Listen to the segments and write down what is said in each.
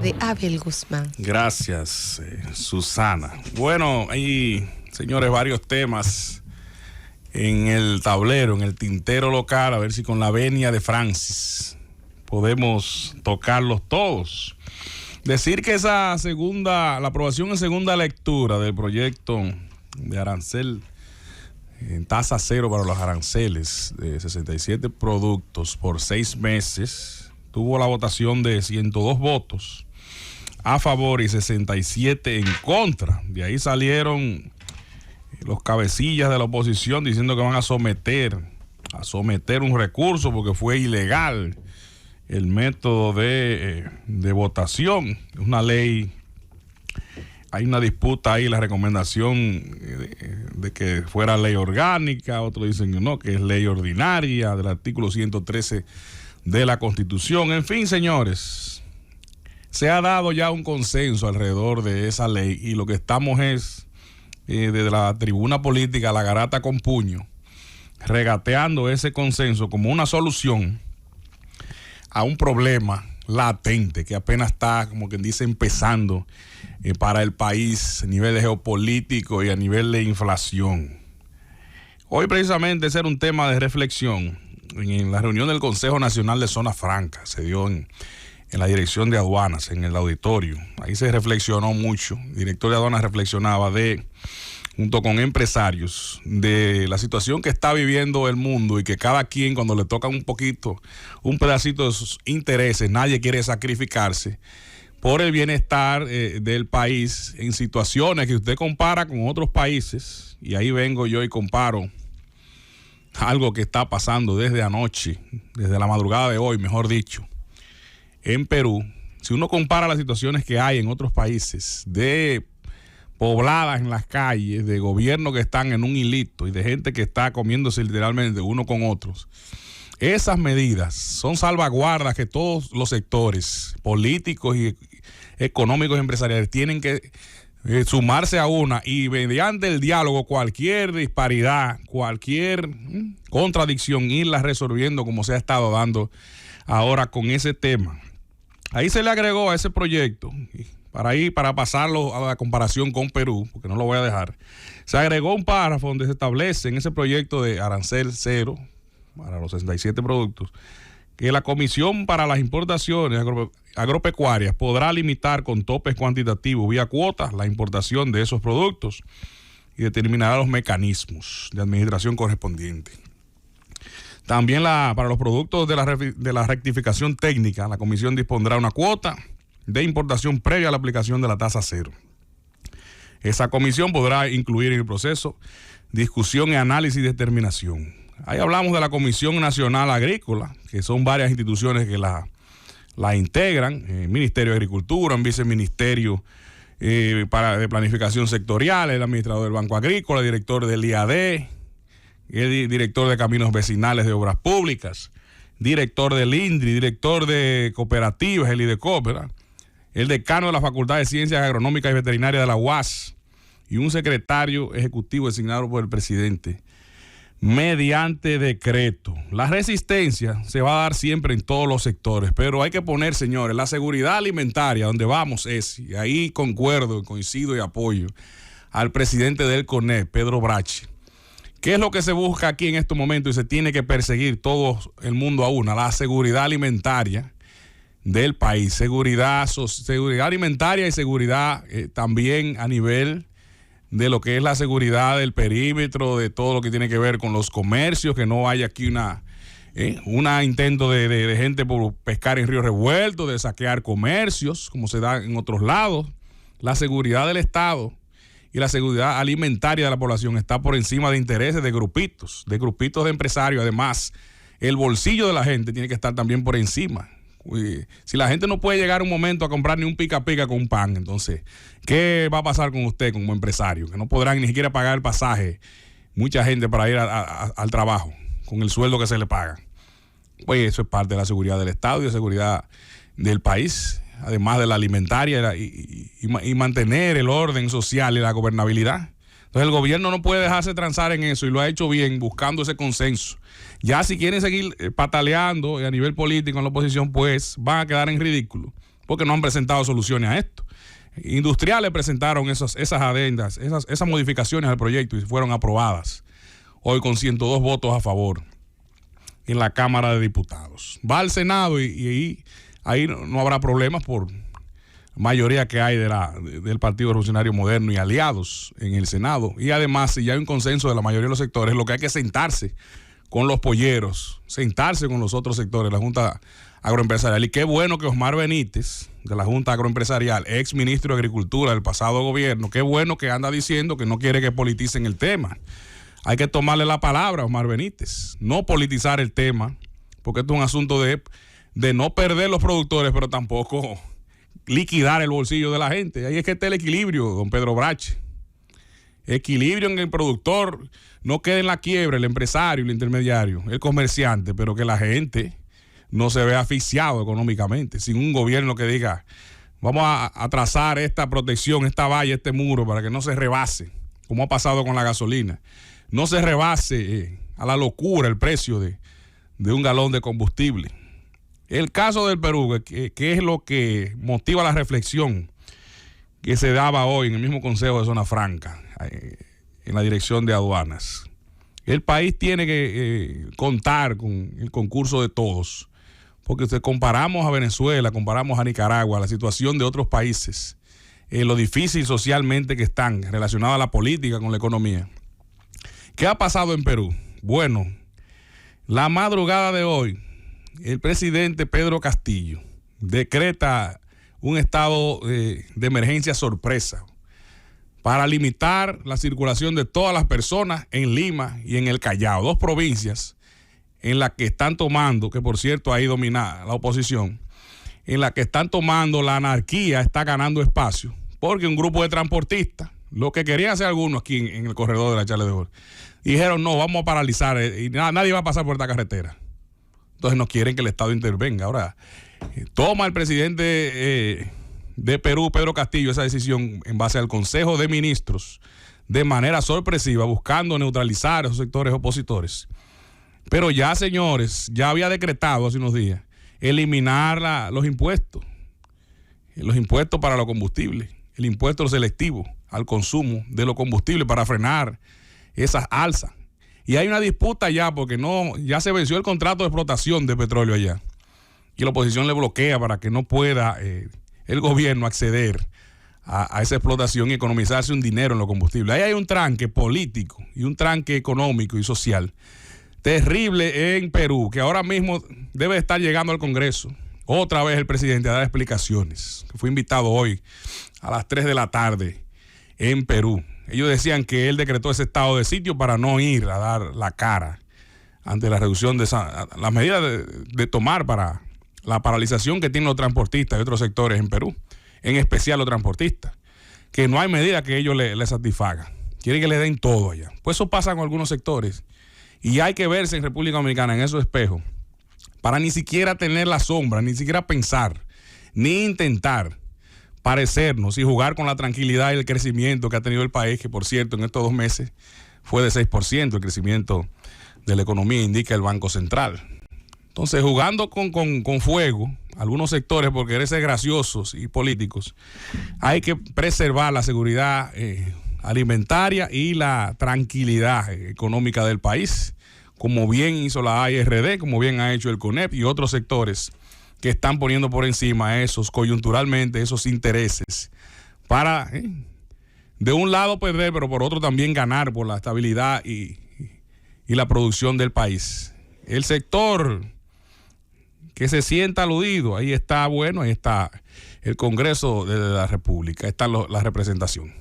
de Abel Guzmán. Gracias, Susana. Bueno, hay, señores, varios temas en el tablero, en el tintero local, a ver si con la venia de Francis podemos tocarlos todos. Decir que la aprobación en segunda lectura del proyecto de arancel en tasa cero para los aranceles de 67 productos por 6 meses, tuvo la votación de 102 votos a favor y 67 en contra. De ahí salieron los cabecillas de la oposición diciendo que van a someter un recurso porque fue ilegal el método de votación. Es una ley. Hay una disputa ahí, la recomendación de que fuera ley orgánica, otros dicen que no, que es ley ordinaria del artículo 113 de la Constitución. En fin, señores, se ha dado ya un consenso alrededor de esa ley y lo que estamos es desde la tribuna política, la garata con puño, regateando ese consenso como una solución a un problema latente que apenas está, como quien dice, empezando para el país a nivel de geopolítico y a nivel de inflación. Hoy precisamente ese era un tema de reflexión en la reunión del Consejo Nacional de Zona Franca, se dio en la Dirección de Aduanas, en el auditorio. Ahí se reflexionó mucho. El director de Aduanas reflexionaba junto con empresarios, de la situación que está viviendo el mundo y que cada quien, cuando le toca un pedacito de sus intereses, nadie quiere sacrificarse por el bienestar del país en situaciones que usted compara con otros países. Y ahí vengo yo y comparo algo que está pasando desde anoche, desde la madrugada de hoy, mejor dicho, en Perú. Si uno compara las situaciones que hay en otros países de pobladas en las calles, de gobiernos que están en un hilito y de gente que está comiéndose literalmente uno con otros. Esas medidas son salvaguardas que todos los sectores políticos y económicos y empresariales tienen que sumarse a una, y mediante el diálogo cualquier disparidad, cualquier contradicción, irla resolviendo como se ha estado dando ahora con ese tema. Ahí se le agregó a ese proyecto, para pasarlo a la comparación con Perú, porque no lo voy a dejar, se agregó un párrafo donde se establece en ese proyecto de arancel cero para los 67 productos, que la Comisión para las Importaciones Agropecuarias podrá limitar con topes cuantitativos vía cuotas la importación de esos productos y determinará los mecanismos de administración correspondientes. También para los productos de la rectificación técnica, la Comisión dispondrá una cuota de importación previa a la aplicación de la tasa cero. Esa comisión podrá incluir en el proceso discusión, análisis y determinación. Ahí hablamos de la Comisión Nacional Agrícola, que son varias instituciones que la integran, el Ministerio de Agricultura, un viceministerio de planificación sectorial, el administrador del Banco Agrícola, el director del IAD, el director de Caminos Vecinales de Obras Públicas, director del INDRI, director de Cooperativas, el IDECOPERA, el decano de la Facultad de Ciencias Agronómicas y Veterinarias de la UAS y un secretario ejecutivo designado por el presidente mediante decreto. La resistencia se va a dar siempre en todos los sectores, pero hay que poner, señores, la seguridad alimentaria, donde vamos y ahí concuerdo, coincido y apoyo al presidente del CONEP, Pedro Brache. ¿Qué es lo que se busca aquí en estos momentos y se tiene que perseguir todo el mundo a una? La seguridad alimentaria del país, seguridad alimentaria y seguridad también a nivel de lo que es la seguridad del perímetro, de todo lo que tiene que ver con los comercios, que no haya aquí una intento de gente por pescar en río revuelto, de saquear comercios, como se da en otros lados. La seguridad del Estado y la seguridad alimentaria de la población está por encima de intereses de grupitos de empresarios. Además, el bolsillo de la gente tiene que estar también por encima. Si la gente no puede llegar un momento a comprar ni un pica pica con pan, entonces, ¿qué va a pasar con usted como empresario? Que no podrán ni siquiera pagar el pasaje, mucha gente, para ir al trabajo con el sueldo que se le paga. Pues eso es parte de la seguridad del Estado y de la seguridad del país, además de la alimentaria y mantener el orden social y la gobernabilidad. Entonces el gobierno no puede dejarse transar en eso, y lo ha hecho bien buscando ese consenso. Ya si quieren seguir pataleando a nivel político en la oposición, pues van a quedar en ridículo. porque no han presentado soluciones a esto. Industriales presentaron esas adendas, esas modificaciones al proyecto y fueron aprobadas hoy con 102 votos a favor en la Cámara de Diputados. Va al Senado y ahí no habrá problemas por mayoría que hay del Partido Revolucionario Moderno y aliados en el Senado. Y además, si ya hay un consenso de la mayoría de los sectores, lo que hay que sentarse con los polleros, sentarse con los otros sectores, la Junta Agroempresarial. Y qué bueno que Osmar Benítez, de la Junta Agroempresarial, ex ministro de Agricultura del pasado gobierno, qué bueno que anda diciendo que no quiere que politicen el tema. Hay que tomarle la palabra a Osmar Benítez, no politizar el tema, porque esto es un asunto de no perder los productores, pero tampoco liquidar el bolsillo de la gente. Ahí es que está el equilibrio, don Pedro Brache. Equilibrio en el productor, no quede en la quiebra el empresario, el intermediario, el comerciante, pero que la gente no se vea asfixiado económicamente, sin un gobierno que diga, vamos a trazar esta protección, esta valla, este muro, para que no se rebase, como ha pasado con la gasolina. No se rebase a la locura el precio de un galón de combustible. El caso del Perú, que es lo que motiva la reflexión que se daba hoy en el mismo Consejo de Zona Franca, en la dirección de aduanas. El país tiene que contar con el concurso de todos, porque si comparamos a Venezuela, comparamos a Nicaragua, la situación de otros países, lo difícil socialmente que están relacionados a la política con la economía. ¿Qué ha pasado en Perú? Bueno, la madrugada de hoy, el presidente Pedro Castillo decreta un estado de emergencia sorpresa para limitar la circulación de todas las personas en Lima y en el Callao, dos provincias en las que están tomando, que por cierto ahí domina la oposición, en las que están tomando la anarquía, está ganando espacio, porque un grupo de transportistas, lo que querían hacer algunos aquí en el corredor de la Charles de Gaulle, dijeron no, vamos a paralizar y nadie va a pasar por esta carretera. Entonces no quieren que el Estado intervenga. Ahora, toma el presidente de Perú, Pedro Castillo, esa decisión en base al Consejo de Ministros de manera sorpresiva, buscando neutralizar a esos sectores opositores. Pero ya, señores, ya había decretado hace unos días eliminar los impuestos para los combustibles, el impuesto selectivo al consumo de los combustibles para frenar esas alzas. Y hay una disputa ya porque ya se venció el contrato de explotación de petróleo allá. Y la oposición le bloquea para que no pueda el gobierno acceder a esa explotación y economizarse un dinero en los combustibles. Ahí hay un tranque político y un tranque económico y social terrible en Perú, que ahora mismo debe estar llegando al Congreso. Otra vez el presidente a dar explicaciones, que fue invitado hoy a las 3 de la tarde en Perú. Ellos decían que él decretó ese estado de sitio para no ir a dar la cara ante la reducción de las medidas de tomar para la paralización que tienen los transportistas y otros sectores en Perú, en especial los transportistas, que no hay medida que ellos le satisfagan. Quieren que le den todo allá. Pues eso pasa con algunos sectores y hay que verse en República Dominicana en esos espejos para ni siquiera tener la sombra, ni siquiera pensar, ni intentar parecernos y jugar con la tranquilidad y el crecimiento que ha tenido el país, que por cierto en estos 2 meses fue de 6% el crecimiento de la economía, indica el Banco Central. Entonces, jugando con fuego, algunos sectores por querer ser graciosos y políticos, hay que preservar la seguridad alimentaria y la tranquilidad económica del país, como bien hizo la AIRD, como bien ha hecho el CONEP y otros sectores que están poniendo por encima coyunturalmente esos intereses para, de un lado perder, pero por otro también ganar por la estabilidad y la producción del país. El sector que se sienta aludido, ahí está, bueno, ahí está el Congreso de la República, ahí está la representación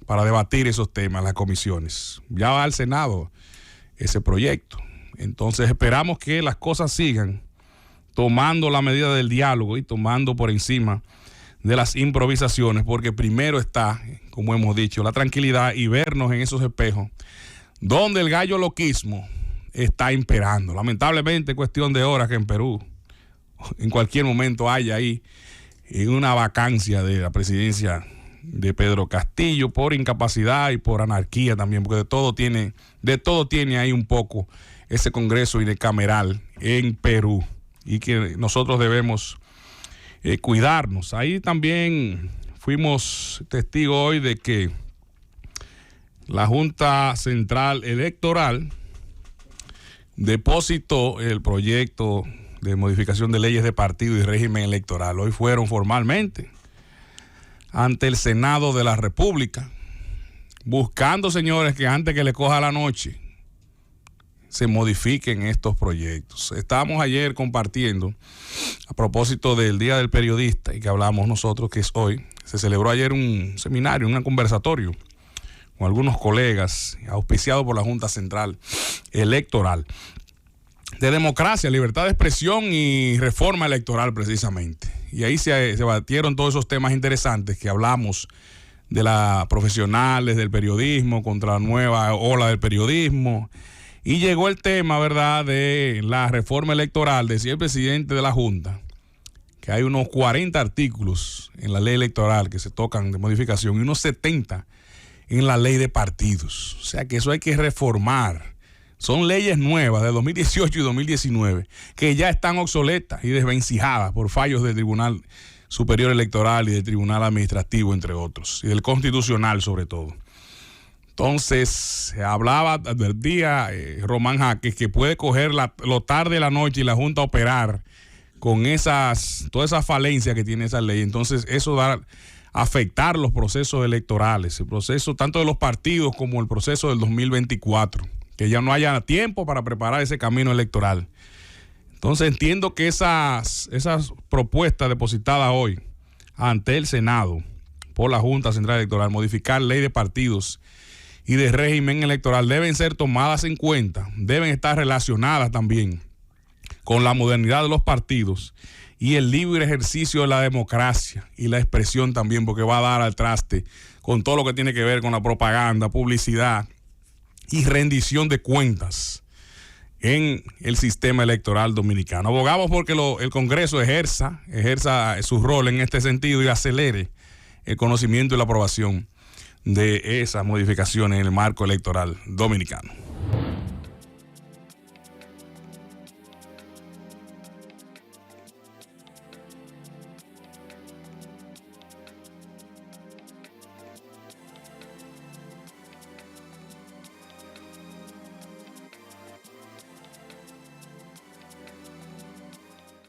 para debatir esos temas, las comisiones. Ya va al Senado ese proyecto. Entonces esperamos que las cosas sigan tomando la medida del diálogo y tomando por encima de las improvisaciones, porque primero está, como hemos dicho, la tranquilidad y vernos en esos espejos donde el gallo loquismo está imperando. Lamentablemente, cuestión de horas que en Perú en cualquier momento haya ahí una vacancia de la presidencia de Pedro Castillo por incapacidad y por anarquía también, porque de todo tiene ahí un poco ese Congreso unicameral en Perú, y que nosotros debemos cuidarnos. Ahí también fuimos testigos hoy de que la Junta Central Electoral depositó el proyecto de modificación de leyes de partido y régimen electoral. Hoy fueron formalmente ante el Senado de la República, buscando, señores, que antes que le coja la noche se modifiquen estos proyectos. Estábamos ayer compartiendo, a propósito del Día del Periodista, y que hablamos nosotros, que es hoy, se celebró ayer un seminario, un conversatorio con algunos colegas, auspiciado por la Junta Central Electoral, de democracia, libertad de expresión y reforma electoral precisamente. Y ahí se batieron todos esos temas interesantes que hablamos de las profesionales del periodismo contra la nueva ola del periodismo. Y llegó el tema, ¿verdad?, de la reforma electoral. Decía el presidente de la Junta que hay unos 40 artículos en la ley electoral que se tocan de modificación y unos 70 en la ley de partidos. O sea que eso hay que reformar. Son leyes nuevas de 2018 y 2019 que ya están obsoletas y desvencijadas por fallos del Tribunal Superior Electoral y del Tribunal Administrativo, entre otros, y del Constitucional sobre todo. Entonces, se hablaba, advertía Román Jaques que puede coger lo tarde de la noche y la Junta operar con todas esas falencias que tiene esa ley. Entonces, eso va a afectar los procesos electorales, el proceso tanto de los partidos como el proceso del 2024, que ya no haya tiempo para preparar ese camino electoral. Entonces, entiendo que esas propuestas depositadas hoy ante el Senado por la Junta Central Electoral, modificar ley de partidos y de régimen electoral, deben ser tomadas en cuenta, deben estar relacionadas también con la modernidad de los partidos y el libre ejercicio de la democracia y la expresión también, porque va a dar al traste con todo lo que tiene que ver con la propaganda, publicidad y rendición de cuentas en el sistema electoral dominicano. Abogamos porque el Congreso ejerza su rol en este sentido y acelere el conocimiento y la aprobación de esas modificaciones en el marco electoral dominicano.